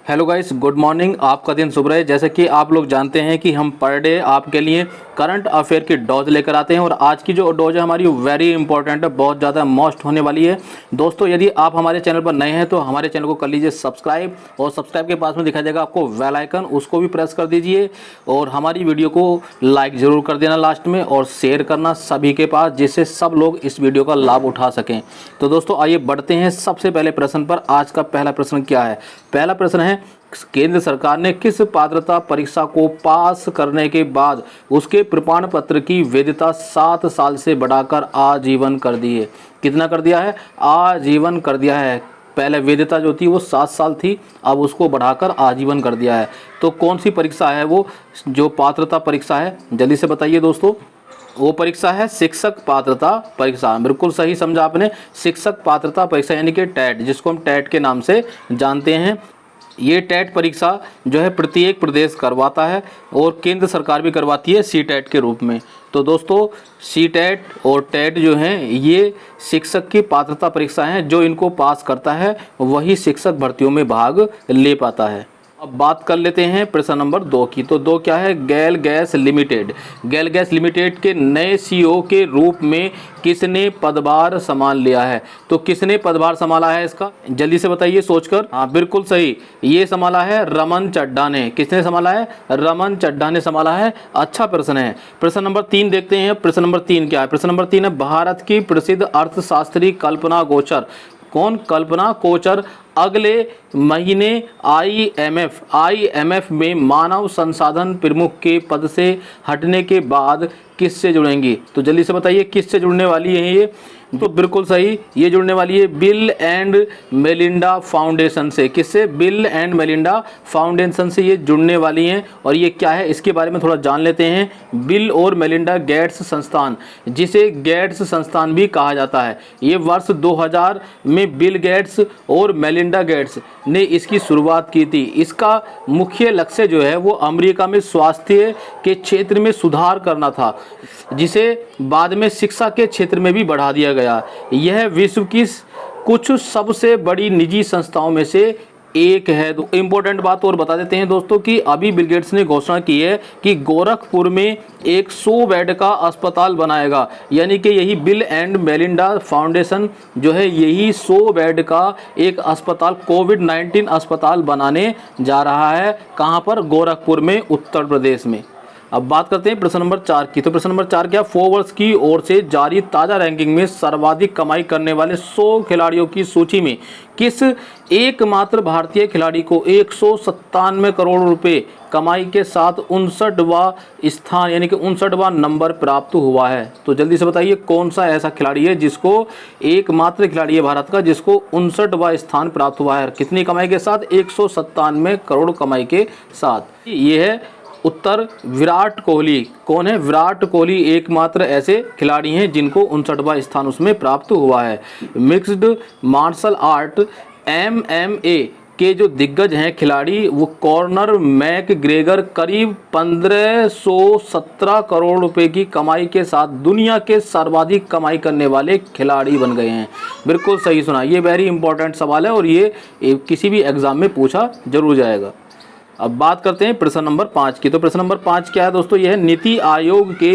Hello guys, good morning. आपका दिन शुभ रहे। जैसे कि आप लोग जानते हैं कि हम पर डे आपके लिए करंट अफेयर की डोज लेकर आते हैं और आज की जो डोज है हमारी वेरी इंपॉर्टेंट है, बहुत ज़्यादा मस्ट होने वाली है। दोस्तों, यदि आप हमारे चैनल पर नए हैं तो हमारे चैनल को कर लीजिए सब्सक्राइब और सब्सक्राइब के पास में दिखाई देगा आपको बेल आइकन, उसको भी प्रेस कर दीजिए और हमारी वीडियो को लाइक ज़रूर कर देना लास्ट में और शेयर करना सभी के पास, जिससे सब लोग इस वीडियो का लाभ उठा सकें। तो दोस्तों आइए बढ़ते हैं सबसे पहले प्रश्न पर। आज का पहला प्रश्न क्या है? पहला प्रश्न है, केंद्र सरकार ने किस पात्रता परीक्षा को पास करने के बाद उसके प्रमाण पत्र की वैधता 7 साल से बढ़ाकर आजीवन कर दी है? कितना कर दिया है? आजीवन कर दिया है। पहले वैधता जो थी वो 7 साल थी, अब उसको बढ़ाकर आजीवन कर दिया है। तो कौन सी परीक्षा है वो जो पात्रता परीक्षा है? जल्दी से बताइए दोस्तों। वो परीक्षा है शिक्षक पात्रता परीक्षा। बिल्कुल सही समझा आपने, शिक्षक पात्रता परीक्षा यानी कि टेट, जिसको हम टेट के नाम से जानते हैं। ये टेट परीक्षा जो है प्रत्येक प्रदेश करवाता है और केंद्र सरकार भी करवाती है सी टेट के रूप में। तो दोस्तों सी टेट और टेट जो हैं ये शिक्षक की पात्रता परीक्षा हैं, जो इनको पास करता है वही शिक्षक भर्तियों में भाग ले पाता है। अब बात कर लेते हैं प्रश्न नंबर 2 की। तो 2 क्या है? गेल गैस लिमिटेड। गेल गैस लिमिटेड के नए सीईओ के रूप में किसने पदभार संभाल लिया है? तो किसने पदभार संभाला है इसका? जल्दी से बताइए सोचकर। हाँ बिल्कुल सही, ये संभाला है रमन चड्ढा ने। किसने संभाला है? रमन चड्ढा ने संभाला है। अच्छा प्रश्न है। प्रश्न नंबर 3 देखते हैं। प्रश्न नंबर 3 क्या है? प्रश्न नंबर 3 है, भारत की प्रसिद्ध अर्थशास्त्री कल्पना गोचर। कौन? कल्पना कोचर अगले महीने आईएमएफ में मानव संसाधन प्रमुख के पद से हटने के बाद किससे जुड़ेंगी? तो जल्दी से बताइए किससे जुड़ने वाली है ये? तो बिल्कुल सही, ये जुड़ने वाली है बिल एंड मेलिंडा फाउंडेशन से। किससे? बिल एंड मेलिंडा फाउंडेशन से ये जुड़ने वाली हैं। और ये क्या है इसके बारे में थोड़ा जान लेते हैं। बिल और मेलिंडा गेट्स संस्थान, जिसे गेट्स संस्थान भी कहा जाता है, ये वर्ष 2000 में बिल गेट्स और मेलिंडा गेट्स ने इसकी शुरुआत की थी। इसका मुख्य लक्ष्य जो है वो अमेरिका में स्वास्थ्य के क्षेत्र में सुधार करना था, जिसे बाद में शिक्षा के क्षेत्र में भी बढ़ा दिया गया। यह विश्व की कुछ सबसे बड़ी निजी संस्थाओं में से एक है। तो इम्पोर्टेंट बात और बता देते हैं दोस्तों कि अभी बिल गेट्स ने घोषणा की है कि गोरखपुर में एक 100 बेड का अस्पताल बनाएगा। यानी कि यही बिल एंड मेलिंडा फाउंडेशन जो है यही 100 बेड का एक अस्पताल, कोविड-19 अस्पताल बनाने जा रहा है। कहाँ पर? गोरखपुर में, उत्तर प्रदेश में। अब बात करते हैं प्रश्न नंबर 4 की। तो प्रश्न नंबर 4 क्या? फोर्ब्स की ओर से जारी ताज़ा रैंकिंग में सर्वाधिक कमाई करने वाले 100 खिलाड़ियों की सूची में किस एकमात्र भारतीय खिलाड़ी को 197 करोड़ रुपए कमाई के साथ 59वां स्थान यानी कि 59वां नंबर प्राप्त हुआ है? तो जल्दी से बताइए कौन सा ऐसा खिलाड़ी है जिसको, एकमात्र खिलाड़ी है भारत का जिसको 59वां स्थान प्राप्त हुआ है। कितनी कमाई के साथ? 197 करोड़ कमाई के साथ। ये है उत्तर विराट कोहली। कौन है? विराट कोहली एकमात्र ऐसे खिलाड़ी हैं जिनको 59वां स्थान उसमें प्राप्त हुआ है। मिक्स्ड मार्शल आर्ट MMA के जो दिग्गज हैं खिलाड़ी वो कॉर्नर मैकग्रेगर करीब 1517 करोड़ रुपए की कमाई के साथ दुनिया के सर्वाधिक कमाई करने वाले खिलाड़ी बन गए हैं। बिल्कुल सही सुना, ये वेरी इंपॉर्टेंट सवाल है और ये किसी भी एग्जाम में पूछा जरूर जाएगा। अब बात करते हैं प्रश्न नंबर 5 की। तो प्रश्न नंबर 5 क्या है दोस्तों? यह है नीति आयोग के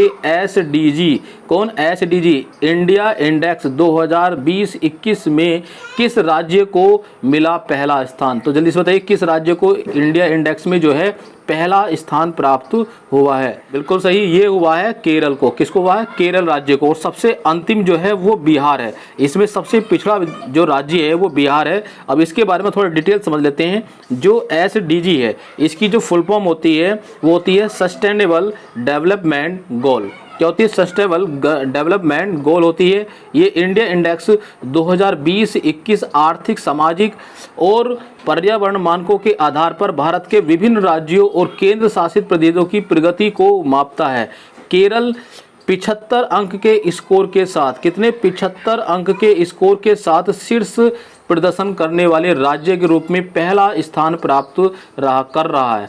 SDG। कौन? SDG इंडिया इंडेक्स 2020-21 में किस राज्य को मिला पहला स्थान? तो जल्दी से बताइए किस राज्य को इंडिया इंडेक्स में जो है पहला स्थान प्राप्त हुआ है? बिल्कुल सही, ये हुआ है केरल को। किसको हुआ है? केरल राज्य को। और सबसे अंतिम जो है वो बिहार है। इसमें सबसे पिछड़ा जो राज्य है वो बिहार है। अब इसके बारे में थोड़ा डिटेल समझ लेते हैं। जो SDG है इसकी जो फुल फॉर्म होती है वो होती है सस्टेनेबल डेवलपमेंट गोल। क्या होती है? सस्टेनेबल डेवलपमेंट गोल होती है। ये इंडिया इंडेक्स 2020-21 आर्थिक, सामाजिक और पर्यावरण मानकों के आधार पर भारत के विभिन्न राज्यों और केंद्र शासित प्रदेशों की प्रगति को मापता है। केरल 75 अंक के स्कोर के साथ, कितने? 75 अंक के स्कोर के साथ शीर्ष प्रदर्शन करने वाले राज्य के रूप में पहला स्थान प्राप्त कर रहा है।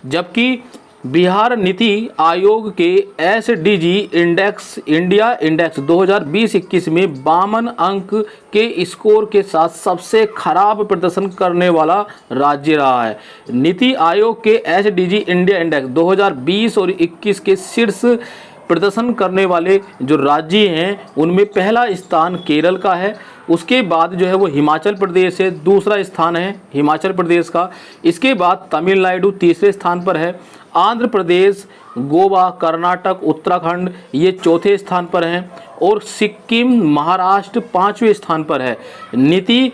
जबकि बिहार नीति आयोग के एसडीजी इंडेक्स इंडिया इंडेक्स 2020-21 में 52 अंक के स्कोर के साथ सबसे खराब प्रदर्शन करने वाला राज्य रहा है। नीति आयोग के एसडीजी इंडिया इंडेक्स 2020 और 21 के शीर्ष प्रदर्शन करने वाले जो राज्य हैं उनमें पहला स्थान केरल का है, उसके बाद जो है वो हिमाचल प्रदेश है, दूसरा स्थान है हिमाचल प्रदेश का, इसके बाद तमिलनाडु तीसरे स्थान पर है, आंध्र प्रदेश, गोवा, कर्नाटक, उत्तराखंड ये चौथे स्थान पर हैं और सिक्किम, महाराष्ट्र पाँचवें स्थान पर है। नीति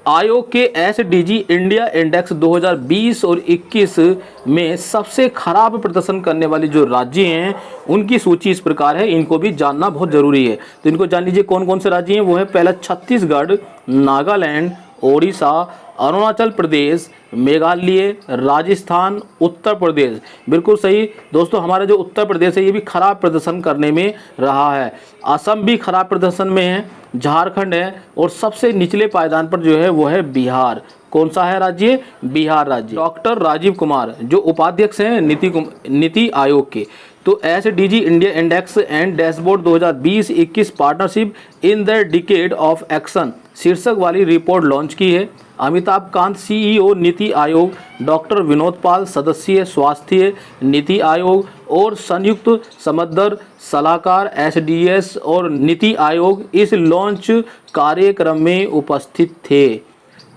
आयोग के एसडीजी इंडिया इंडेक्स 2020 और 21 में सबसे खराब प्रदर्शन करने वाले जो राज्य हैं उनकी सूची इस प्रकार है, इनको भी जानना बहुत ज़रूरी है। तो इनको जान लीजिए कौन कौन से राज्य हैं। वो है पहला छत्तीसगढ़, नागालैंड, ओडिशा, अरुणाचल प्रदेश, मेघालय, राजस्थान, उत्तर प्रदेश। बिल्कुल सही दोस्तों, हमारा जो उत्तर प्रदेश है ये भी खराब प्रदर्शन करने में रहा है। असम भी खराब प्रदर्शन में है, झारखंड है और सबसे निचले पायदान पर जो है वो है बिहार। कौन सा है राज्य? बिहार राज्य। डॉक्टर राजीव कुमार जो उपाध्यक्ष हैं नीति आयोग के, तो SDG India index and dashboard 2020-21 partnership in the decade of action शीर्षक वाली रिपोर्ट लॉन्च की है। अमिताभ कांत सीईओ नीति आयोग, डॉक्टर विनोद पाल सदस्य स्वास्थ्य नीति आयोग और संयुक्त समदर सलाहकार एसडीएस और नीति आयोग इस लॉन्च कार्यक्रम में उपस्थित थे।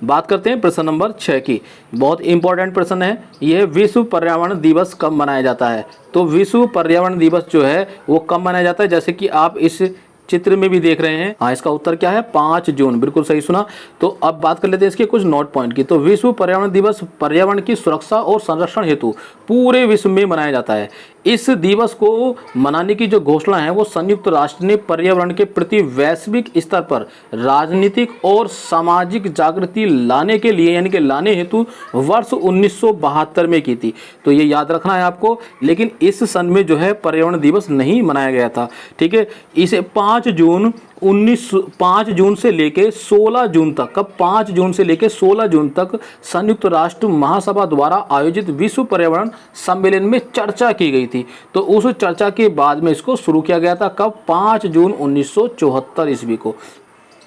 बात करते हैं प्रश्न नंबर 6 की। बहुत इंपॉर्टेंट प्रश्न है यह, विश्व पर्यावरण दिवस कब मनाया जाता है? तो विश्व पर्यावरण दिवस जो है वो कब मनाया जाता है, जैसे कि आप इस चित्र में भी देख रहे हैं। हाँ, इसका उत्तर क्या है? 5 जून। बिल्कुल सही सुना। तो अब बात कर लेते हैं इसके कुछ नोट पॉइंट की। तो विश्व पर्यावरण दिवस पर्यावरण की सुरक्षा और संरक्षण हेतु पूरे विश्व में मनाया जाता है। इस दिवस को मनाने की जो घोषणा है वो संयुक्त राष्ट्र ने पर्यावरण के प्रति वैश्विक स्तर पर राजनीतिक और सामाजिक जागृति लाने के लिए यानी कि लाने हेतु वर्ष 1972 में की थी। तो ये याद रखना है आपको। लेकिन इस सन में जो है पर्यावरण दिवस नहीं मनाया गया था। ठीक है, इसे 5 जून से लेके 16 जून तक, कब? 5 जून से लेके 16 जून तक संयुक्त राष्ट्र महासभा द्वारा आयोजित विश्व पर्यावरण सम्मेलन में चर्चा की गई थी। तो उस चर्चा के बाद में इसको शुरू किया गया था। कब? 5 जून 1974 ईस्वी को।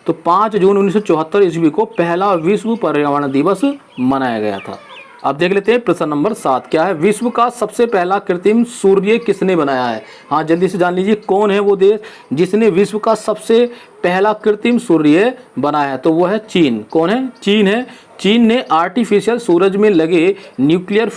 तो 5 जून 1974 ईस्वी को पहला विश्व पर्यावरण दिवस मनाया गया था। अब देख लेते हैं प्रश्न नंबर 7 क्या है। विश्व का सबसे पहला कृत्रिम सूर्य किसने बनाया है? हाँ, जल्दी से जान लीजिए कौन है वो देश जिसने विश्व का सबसे पहला कृत्रिम सूर्य बनाया है। तो वो है चीन। कौन है? चीन है। चीन ने आर्टिफिशियल सूरज में लगे न्यूक्लियर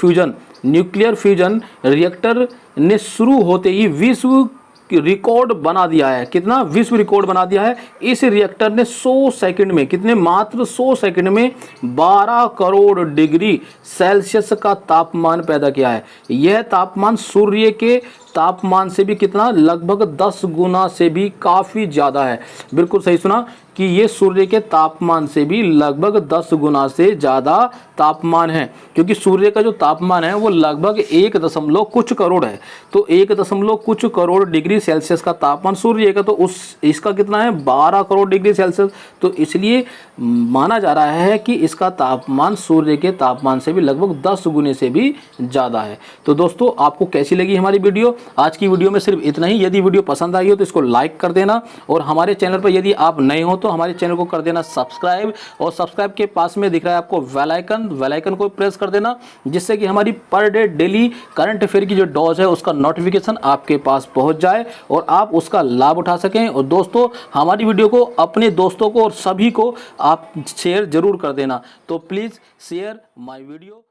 फ्यूजन रिएक्टर ने शुरू होते ही विश्व रिकॉर्ड बना दिया है। कितना? विश्व रिकॉर्ड बना दिया है। इस रिएक्टर ने 100 सेकंड में, कितने? मात्र 100 सेकंड में 12 करोड़ डिग्री सेल्सियस का तापमान पैदा किया है। यह तापमान सूर्य के तापमान से भी कितना? लगभग 10 गुना से भी काफ़ी ज़्यादा है। बिल्कुल सही सुना कि ये सूर्य के तापमान से भी लगभग 10 गुना से ज़्यादा तापमान है, क्योंकि सूर्य का जो तापमान है वो लगभग 1 कुछ करोड़ है। तो 1 कुछ करोड़ डिग्री सेल्सियस का तापमान सूर्य का, तो इसका कितना है? 12 करोड़ डिग्री सेल्सियस। तो इसलिए माना जा रहा है कि इसका तापमान सूर्य के तापमान से भी लगभग 10 गुने से भी ज़्यादा है। तो दोस्तों, आपको कैसी लगी हमारी वीडियो? आज की वीडियो में सिर्फ इतना ही। यदि वीडियो पसंद आई हो तो इसको लाइक कर देना, और हमारे चैनल पर यदि आप नए हो तो हमारे चैनल को कर देना सब्सक्राइब, और सब्सक्राइब के पास में दिख रहा है आपको बेल आइकन को प्रेस कर देना, जिससे कि हमारी per day daily current affair की जो डोज है उसका नोटिफिकेशन आपके पास पहुंच जाए और आप उसका लाभ उठा सकें। और दोस्तों, हमारी वीडियो को अपने दोस्तों को और सभी को आप शेयर जरूर कर देना। तो प्लीज़ शेयर माय वीडियो।